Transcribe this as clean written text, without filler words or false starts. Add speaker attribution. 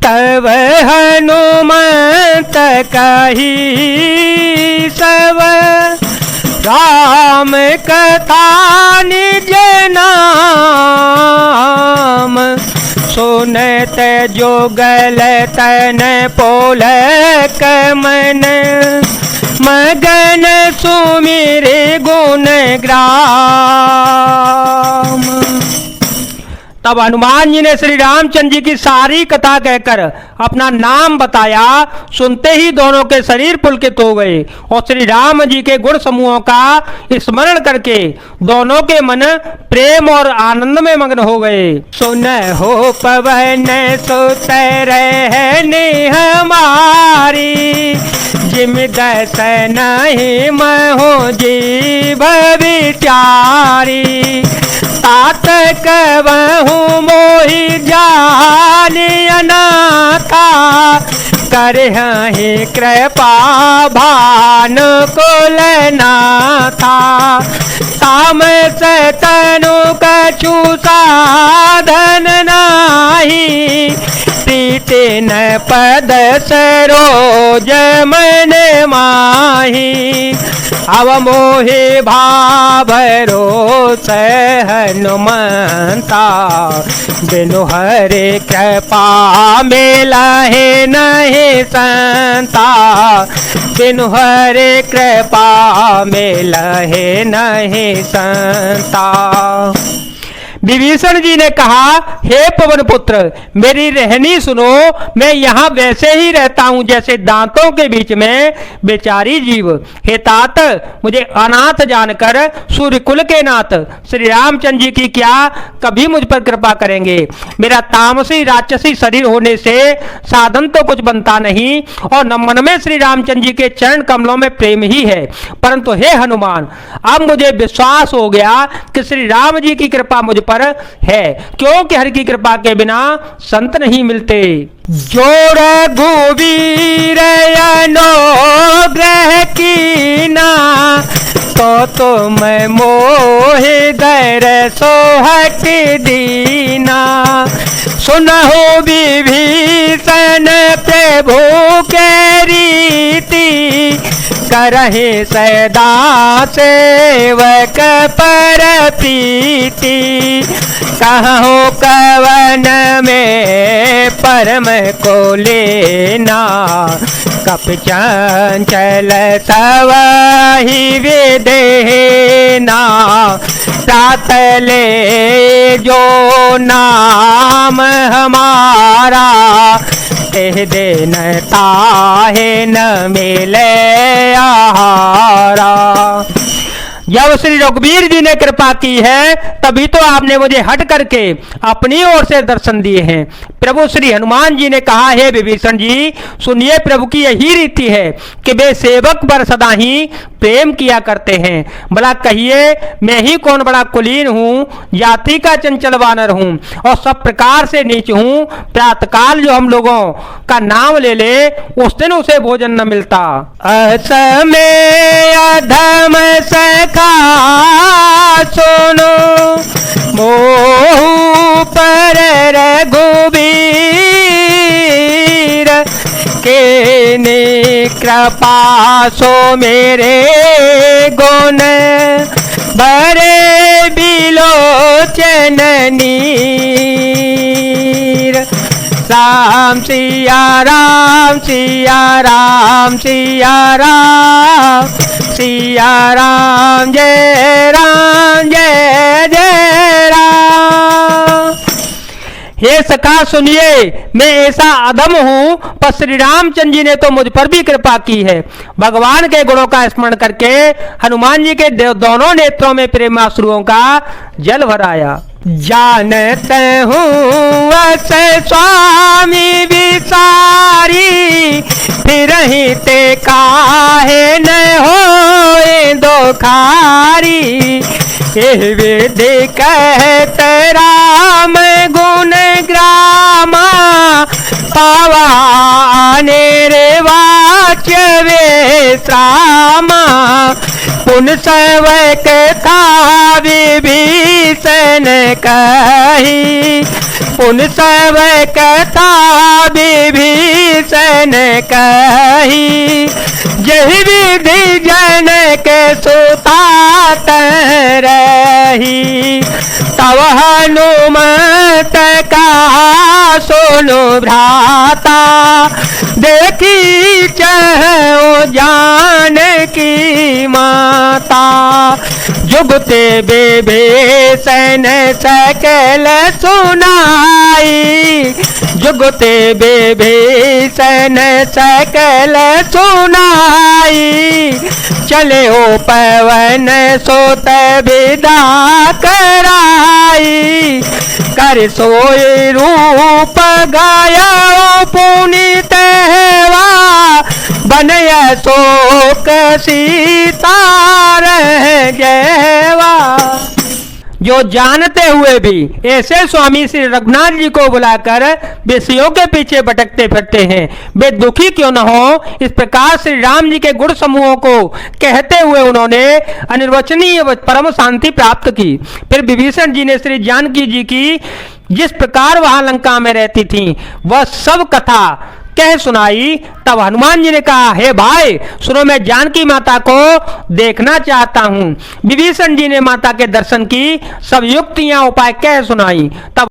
Speaker 1: तब हनुमंत कही सब राम कथा निज नाम। सुनत जोगल तन पोलक मन मगन सुमिरे गुण ग्राम। तब हनुमान जी ने श्री रामचंद्र जी की सारी कथा कहकर अपना नाम बताया। सुनते ही दोनों के शरीर पुलकित हो गए और श्री राम जी के गुण समूहों का स्मरण करके दोनों के मन प्रेम और आनंद में मग्न हो गए। सुन हो पवन सुत रहने हमारी, जिम दस नहीं महो जीव विचारी। तात कबहु मोहि जानियनाथा, करहि कृपा भानुकुल नाथा। तामस तनु कछु साधन नाही, प्रीति न पद सरोज मन माही। अब मोहि भाभरोस हनुमंता, बिनु हरि कृपा मिलहि नहीं संता। बिनु हरि कृपा मिलहि नहीं संता। विभीषण जी ने कहा, हे पवन पुत्र, मेरी रहनी सुनो। मैं यहाँ वैसे ही रहता हूँ जैसे दांतों के बीच में बेचारी जीव। हे तात, मुझे अनाथ जानकर सूर्यकुल के नाथ श्री रामचंद्र जी की क्या कभी मुझ पर कृपा करेंगे। मेरा तामसी राक्षसी शरीर होने से साधन तो कुछ बनता नहीं और न मन में श्री रामचंद्र जी के चरण कमलों में प्रेम ही है। परंतु हे हनुमान, अब मुझे विश्वास हो गया कि श्री राम जी की कृपा मुझ पर है, क्योंकि हरि की कृपा के बिना संत नहीं मिलते। जो रघुवीर अनुग्रह कीना, तो तुम मोहि दर सोहट दीना। सुनहु विभीषण प्रभु के रीति, करहि सदा सेवक पर प्रीति। कहु कवन में परम को लेना, कप चंचल सवहि विदेना। सातले जो नाम हमारा, एह दिन ताहे न मिले आहारा। जब श्री रघुवीर जी ने कृपा की है तभी तो आपने मुझे हट करके अपनी ओर से दर्शन दिए हैं। प्रभु श्री हनुमान जी ने कहा, हे विभीषण जी, सुनिए, प्रभु की यही रीति है कि वे सेवक पर सदा ही प्रेम किया करते हैं। भला कहिए, मैं ही कौन बड़ा कुलीन हूँ, जाति का चंचल वानर हूँ और सब प्रकार से नीच हूँ। प्रातःकाल जो हम लोगों का नाम ले ले, उस दिन उसे भोजन न मिलता। असमय अधम सखा सुनो, मोह पर रघुवीर। केने कृपा सो मेरे गुण, बरे बिलोचन नीर। राम सिया राम सिया राम सिया राम, सिया राम जय जय राम। हे सखा सुनिए, मैं ऐसा अधम हूं, पर श्री रामचंद्र जी ने तो मुझ पर भी कृपा की है। भगवान के गुणों का स्मरण करके हनुमान जी के दोनों नेत्रों में प्रेमाश्रुओं का जल भराया। जानते हूँ अस स्वामी विसारी, फिर ही ते काहे न होए दोखारी। विधि कहत राम गुण ग्रामा, पावा निर्वाच्य विश्रामा। पुन सेवक था विभीषण कही, उन सब कथा विभीषण कही, यही विधि जन के सुतात रही। तब हनुमत कहा सुनो भ्राता, देखी चहो जानकी माता। जुगते विभीषण सकल सुनाई, जुगते विभीषण सकल सुनाई। चले हो पवन सुत विदा कराई, कर सोए रूप गाया पुनीत हेवा। बनय शोक सीता रह जयवा। जो जानते हुए भी ऐसे स्वामी श्री रघुनाथ जी को बुलाकर विषयों के पीछे भटकते फिरते हैं, वे दुखी क्यों न हो। इस प्रकार श्री राम जी के गुण समूहों को कहते हुए उन्होंने अनिर्वचनीय परम शांति प्राप्त की। फिर विभीषण जी ने श्री जानकी जी की जिस प्रकार वहां लंका में रहती थी वह सब कथा कह सुनाई। तब हनुमान जी ने कहा, हे भाई सुनो, मैं जानकी माता को देखना चाहता हूं। विभीषण जी ने माता के दर्शन की सब युक्तियां उपाय कह सुनाई। तब